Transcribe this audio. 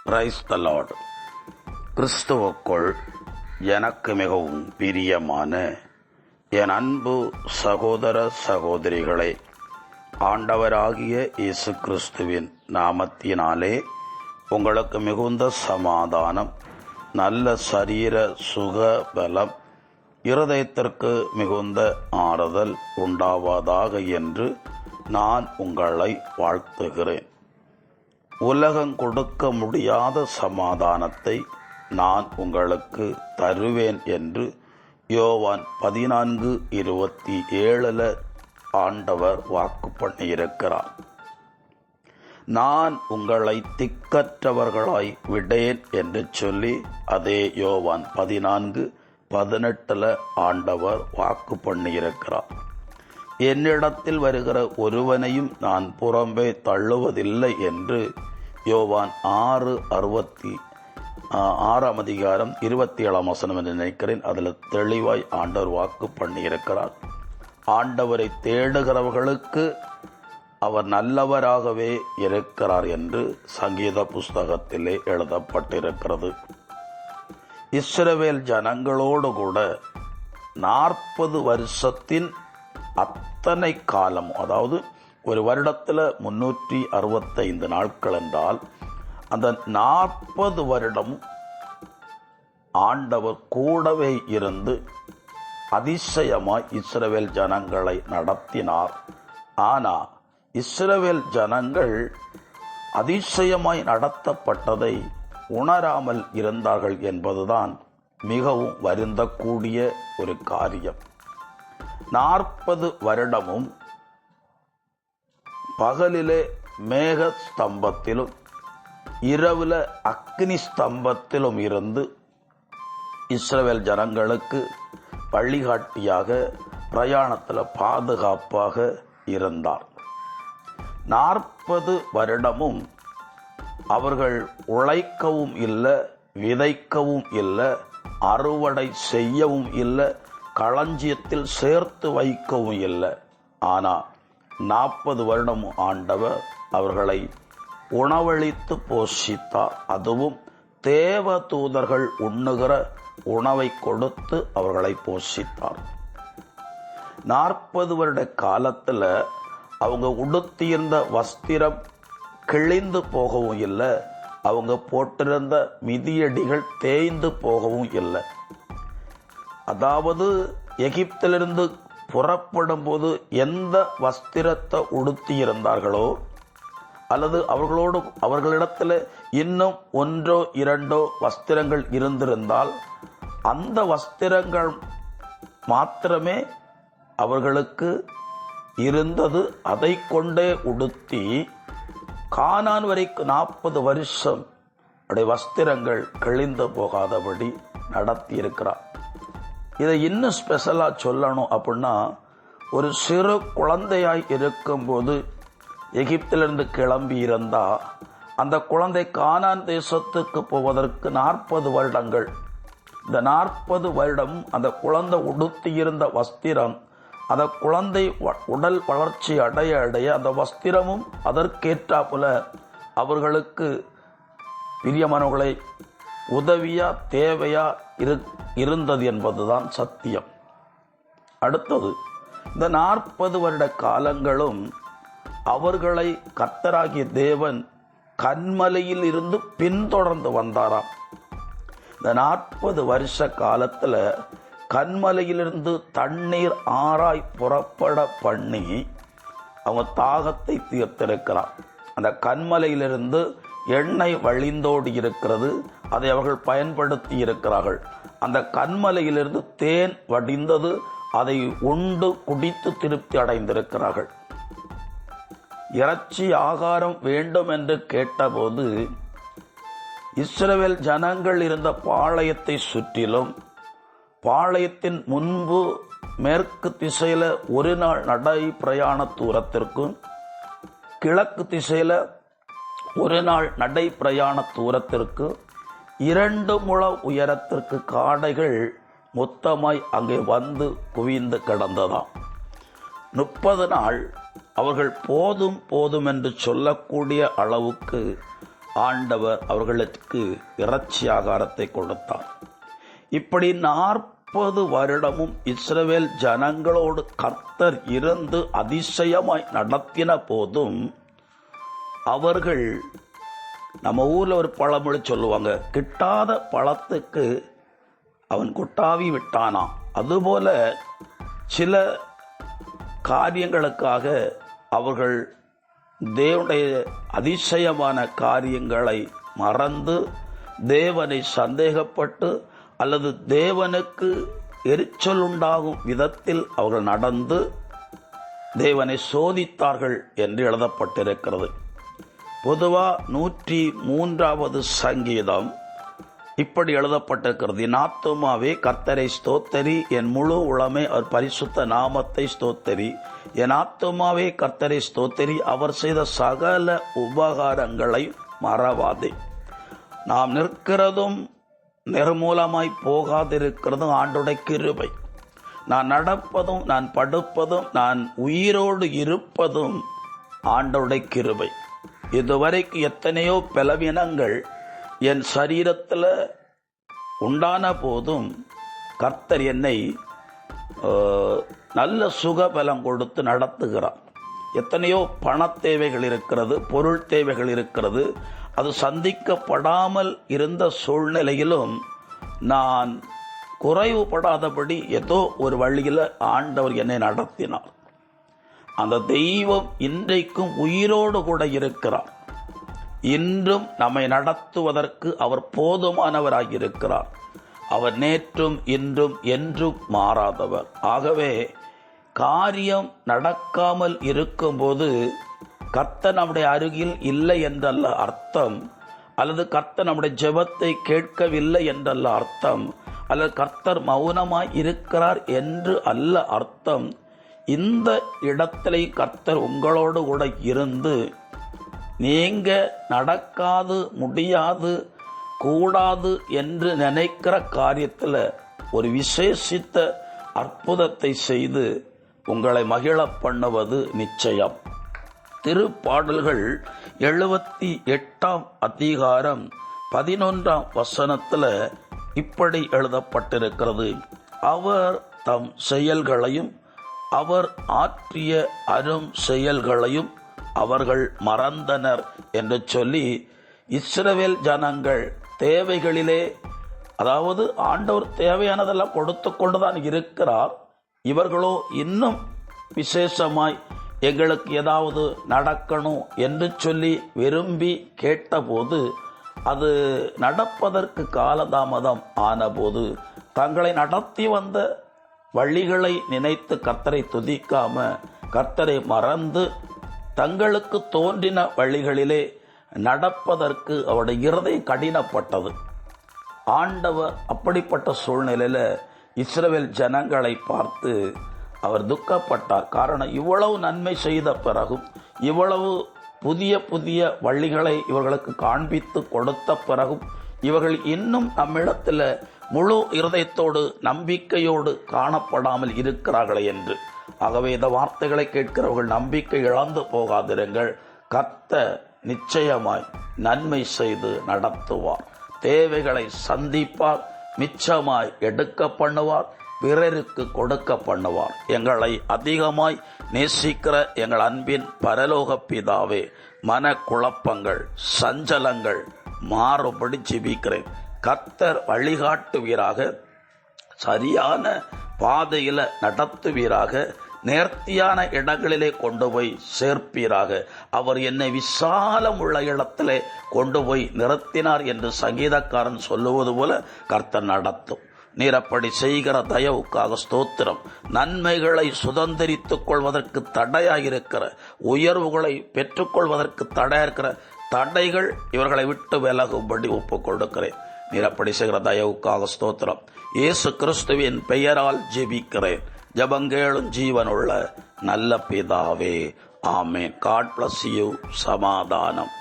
Praise the Lord. கிறிஸ்துவுக்குள் எனக்கு மிகவும் பிரியமான என் அன்பு சகோதர சகோதரிகளே, ஆண்டவராகிய இயேசு கிறிஸ்துவின் நாமத்தினாலே உங்களுக்கு மிகுந்த சமாதானம், நல்ல சரீர சுக பலம், இருதயத்திற்கு மிகுந்த ஆறுதல் உண்டாவதாக என்று நான் உங்களை வாழ்த்துகிறேன். உலகம் கொடுக்க முடியாத சமாதானத்தை நான் உங்களுக்கு தருவேன் என்று யோவான் 14:27 ஆண்டவர் வாக்கு பண்ணியிருக்கிறார். நான் உங்களை திக்கற்றவர்களாய் விடேன் என்று சொல்லி அதே யோவான் 14:18 ஆண்டவர் வாக்கு பண்ணியிருக்கிறார். என்னிடத்தில் வருகிற ஒருவனையும் நான் புறம்பே தள்ளுவதில்லை என்று யோவான் 6:27 என்று நினைக்கிறேன். அதில் தெளிவாய் ஆண்டவர் வாக்கு பண்ணியிருக்கிறார். ஆண்டவரை தேடுகிறவர்களுக்கு அவர் நல்லவராகவே இருக்கிறார் என்று சங்கீத புஸ்தகத்திலே எழுதப்பட்டிருக்கிறது. இஸ்ரவேல் ஜனங்களோடு கூட 40 வருஷத்தின் அத்தனை காலம், அதாவது ஒரு வருடத்தில் 365 நாட்கள் என்றால் அந்த 40 வருடம் ஆண்டவர் கூடவே இருந்து அதிசயமாய் இஸ்ரவேல் ஜனங்களை நடத்தினார். ஆனால் இஸ்ரவேல் ஜனங்கள் அதிசயமாய் நடத்தப்பட்டதை உணராமல் இருந்தார்கள் என்பதுதான் மிகவும் வருந்தக்கூடிய ஒரு காரியம். 40 வருடமும் பகலிலே மேக ஸ்தம்பத்திலும் இரவுல அக்னி ஸ்தம்பத்திலும் இருந்து இஸ்ரவேல் ஜனங்களுக்கு வழிகாட்டியாக பிரயாணத்தில் பாதுகாப்பாக இருந்தார். 40 வருடமும் அவர்கள் உழைக்கவும் இல்லை, விதைக்கவும் இல்லை, அறுவடை செய்யவும் இல்லை, களஞ்சியத்தில் சேர்த்து வைக்கவும் இல்லை. ஆனால் 40 வருடம் ஆண்டவர் அவர்களை உணவளித்து போஷித்தார். அதுவும் தேவ தூதர்கள் உண்ணுகிற உணவை கொடுத்து அவர்களை போஷித்தார். 40 வருட காலத்தில் அவங்க உடுத்தியிருந்த வஸ்திரம் கிழிந்து போகவும் இல்லை, அவங்க போட்டிருந்த மிதியடிகள் தேய்ந்து போகவும் இல்லை. அதாவது எகிப்திலிருந்து புறப்படும் போது எந்த வஸ்திரத்தை உடுத்தியிருந்தார்களோ அல்லது அவர்களிடத்தில் இன்னும் 1-2 வஸ்திரங்கள் இருந்திருந்தால் அந்த வஸ்திரங்கள் மாத்திரமே அவர்களுக்கு இருந்தது. அதை கொண்டே உடுத்தி கானான் வரைக்கும் 40 வருஷம் வஸ்திரங்கள் கிழிந்து போகாதபடி நடத்தி இருக்கிறார். இதை இன்னும் ஸ்பெஷலாக சொல்லணும் அப்படின்னா, ஒரு சிறு குழந்தையாய் இருக்கும்போது எகிப்திலிருந்து கிளம்பி இருந்தால் அந்த குழந்தை கானான் தேசத்துக்கு போவதற்கு 40 வருடங்கள். இந்த 40 வருடம் அந்த குழந்தை உடுத்தியிருந்த வஸ்திரம், அந்த குழந்தை உடல் வளர்ச்சி அடைய அந்த வஸ்திரமும் அதற்கேற்றாப்புல அவர்களுக்கு பிரியமானவர்களை உதவியா தேவையா இருந்தது என்பதுதான் சத்தியம். அடுத்தது, இந்த 40 வருட காலங்களும் அவர்களை கர்த்தராகிய தேவன் கன்மலையில் இருந்து பின்தொடர்ந்து வந்தாராம். இந்த 40 வருஷ காலத்தில் கன்மலையிலிருந்து தண்ணீர் ஆறாய் புறப்பட பண்ணி அவங்க தாகத்தை தீர்த்திருக்கிறார். அந்த கன்மலையிலிருந்து எண்ணெய் வழிந்தோடி இருக்கிறது, அதை அவர்கள் பயன்படுத்தி இருக்கிறார்கள். அந்த கன்மலையிலிருந்து தேன் வடிந்தது, அதை உண்டு குடித்து திருப்தி அடைந்திருக்கிறார்கள். இறைச்சி ஆகாரம் வேண்டும் என்று கேட்டபோது இஸ்ரவேல் ஜனங்கள் இருந்த பாளையத்தை சுற்றிலும், பாளையத்தின் முன்பு மேற்கு திசையில் 1 நாள் நடை பிரயாண தூரத்திற்கும், கிழக்கு திசையில் 1 நாள் நடை பிரயாண தூரத்திற்கு 2 முழ உயரத்திற்கு காடைகள் மொத்தமாய் அங்கே வந்து குவிந்து கிடந்ததாம். 30 நாள் அவர்கள் போதும் போதும் என்று சொல்லக்கூடிய அளவுக்கு ஆண்டவர் அவர்களுக்கு இறைச்சி ஆகாரத்தை கொடுத்தார். இப்படி 40 வருடமும் இஸ்ரவேல் ஜனங்களோடு கர்த்தர் இருந்து அதிசயமாய் நடத்தின போதும் அவர்கள், நம்ம ஊர்ல ஒரு பழமொழி சொல்லுவாங்க, கிட்டாத பழத்துக்கு அவன் கொட்டாவி விட்டானா. அதுபோல சில காரியங்களுக்காக அவர்கள் தேவனுடைய அதிசயமான காரியங்களை மறந்து தேவனை சந்தேகப்பட்டு அல்லது தேவனுக்கு எரிச்சல் உண்டாகும் விதத்தில் அவர்கள் நடந்து தேவனை சோதித்தார்கள் என்று எழுதப்பட்டிருக்கிறது. பொதுவாக 103வது சங்கீதம் இப்படி எழுதப்பட்டிருக்கிறது: என் ஆத்துமாவே கர்த்தரை ஸ்தோத்தரி, என் முழு உளமே அவர் பரிசுத்த நாமத்தை ஸ்தோத்தரி. என் ஆத்துமாவே கர்த்தரை ஸ்தோத்தரி, அவர் செய்த சகல உபகாரங்களை மறவாதே. நாம் நிற்கிறதும் நிர்மூலமாய் போகாதிருக்கிறதும் ஆண்டோடைய கிருபை. நான் நடப்பதும் நான் படுப்பதும் நான் உயிரோடு இருப்பதும் ஆண்டோடைய கிருபை. இதுவரைக்கும் எத்தனையோ பலவீனங்கள் என் சரீரத்தில் உண்டான போதும் கர்த்தர் என்னை நல்ல சுகபலம் கொடுத்து நடத்துகிறார். எத்தனையோ பண தேவைகள் இருக்கிறது, பொருள் தேவைகள் இருக்கிறது. அது சந்திக்கப்படாமல் இருந்த சூழ்நிலையிலும் நான் குறைவுபடாதபடி ஏதோ ஒரு வழியில் ஆண்டவர் என்னை நடத்தினார். அந்த தெய்வம் இன்றைக்கும் உயிரோடு கூட இருக்கிறார். இன்றும் நம்மை நடத்துவதற்கு அவர் போதுமானவராக இருக்கிறார். அவர் நேற்றும் இன்றும் என்றும் மாறாதவர். ஆகவே காரியம் நடக்காமல் இருக்கும்போது கர்த்தர் நம்முடைய அருகில் இல்லை என்றல்ல அர்த்தம், அல்லது கர்த்தர் நம்முடைய ஜெபத்தை கேட்கவில்லை என்றல்ல அர்த்தம், அல்லது கர்த்தர் மௌனமாய் இருக்கிறார் என்று அல்ல அர்த்தம். இந்த இடத்திலே கர்த்தர் உங்களோடு கூட இருந்து நீங்க நடக்காது, முடியாது, கூடாது என்று நினைக்கிற காரியத்தில் ஒரு விசேஷித்த அற்புதத்தை செய்து உங்களை மகிழ பண்ணுவது நிச்சயம். திருப்பாடல்கள் 78ஆம் அதிகாரம் 11ஆம் வசனத்தில் இப்படி எழுதப்பட்டிருக்கிறது: அவர் தம் செயல்களையும் அவர் ஆற்றிய அரும் செயல்களையும் அவர்கள் மறந்தனர் என்று சொல்லி, இஸ்ரவேல் ஜனங்கள் தேவைகளிலே, அதாவது ஆண்டவர் தேவையானதெல்லாம் கொடுத்து கொண்டுதான் இருக்கிறார். இவர்களோ இன்னும் விசேஷமாய் எங்களுக்கு ஏதாவது நடக்கணும் என்று சொல்லி விரும்பி கேட்டபோது அது நடப்பதற்கு காலதாமதம் ஆனபோது தங்களை நடத்தி வந்த வழிகளை நினைத்து கர்த்தரை துதிக்காம கர்த்தரை மறந்து தங்களுக்கு தோன்றின வழிகளிலே நடப்பதற்கு அவருடைய இருதயம் கடினப்பட்டது. ஆண்டவர் அப்படிப்பட்ட சூழ்நிலையில இஸ்ரவேல் ஜனங்களை பார்த்து அவர் துக்கப்பட்டார். காரணம், இவ்வளவு நன்மை செய்த பிறகும், இவ்வளவு புதிய புதிய வழிகளை இவர்களுக்கு காண்பித்து கொடுத்த பிறகும் இவர்கள் இன்னும் நம்மிடத்தில் முழு இருதயத்தோடு நம்பிக்கையோடு காணப்படாமல் இருக்கிறார்களே என்று. ஆகவே இந்த வார்த்தைகளை கேட்கிறவர்கள் நம்பிக்கை இழந்து போகாதிருங்கள். கர்த்தர் நிச்சயமாய் நன்மை செய்து நடத்துவார், தேவைகளை சந்திப்பார், மிச்சமாய் எடுக்க பண்ணுவார், பிறருக்கு கொடுக்க பண்ணுவார். எங்களை அதிகமாய் நேசிக்கிற எங்கள் அன்பின் பரலோக பிதாவே, மனக்குழப்பங்கள், சஞ்சலங்கள் மாறுபடி ஜெபிக்கிறேன். கர்த்தர் வழிகாட்டுவீராக, சரியான பாதையில நடத்துவீராக, நேர்த்தியான இடங்களிலே கொண்டு போய் சேர்ப்பீராக. அவர் என்னை விசாலம் உள்ள இடத்திலே கொண்டு போய் நிறுத்தினார் என்று சங்கீதக்காரன் சொல்லுவது போல கர்த்தர் நடத்தும். நீர் அப்படி செய்கிற தயவுக்காக ஸ்தோத்திரம். நன்மைகளை சுதந்திரித்துக் கொள்வதற்கு தடையாயிருக்கிற, உயர்வுகளை பெற்றுக்கொள்வதற்கு தடையாயிருக்கிற தடைகள் இவர்களை விட்டு விலகும்படி ஒப்புக் கொடுக்கிறேன். நீர் அப்படி செய்கிற தயவுக்காக ஸ்தோத்திரம். இயேசு கிறிஸ்துவின் பெயரால் ஜெபிக்கிறேன். ஜெபங்கேளும் ஜீவனுள்ள நல்ல பிதாவே, ஆமேன். God bless you. சமாதானம்.